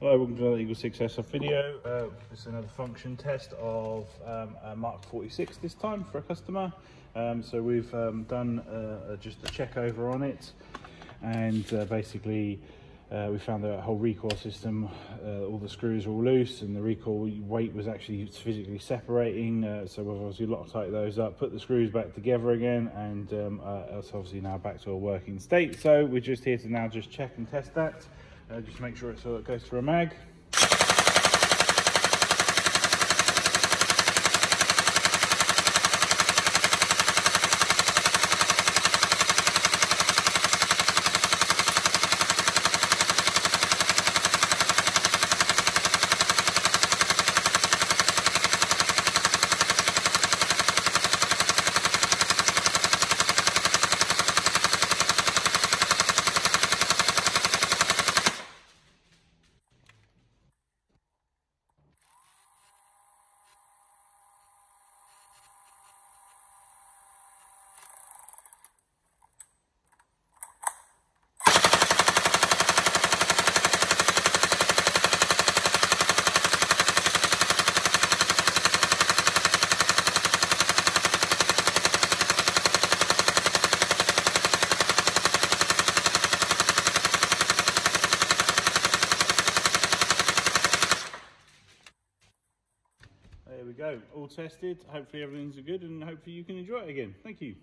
Hello, welcome to another Eagle 6 Airsoft video. This is another function test of a Mark 46 this time for a customer. So we've done just a check over on it, and basically we found the whole recoil system, all the screws are all loose and the recoil weight was actually physically separating. So we've obviously Loctite those up, put the screws back together again, and it's obviously now back to a working state. So we're just here to now just check and test that. Just make sure it goes through a mag. There we go, all tested. Hopefully everything's good and hopefully you can enjoy it again. Thank you.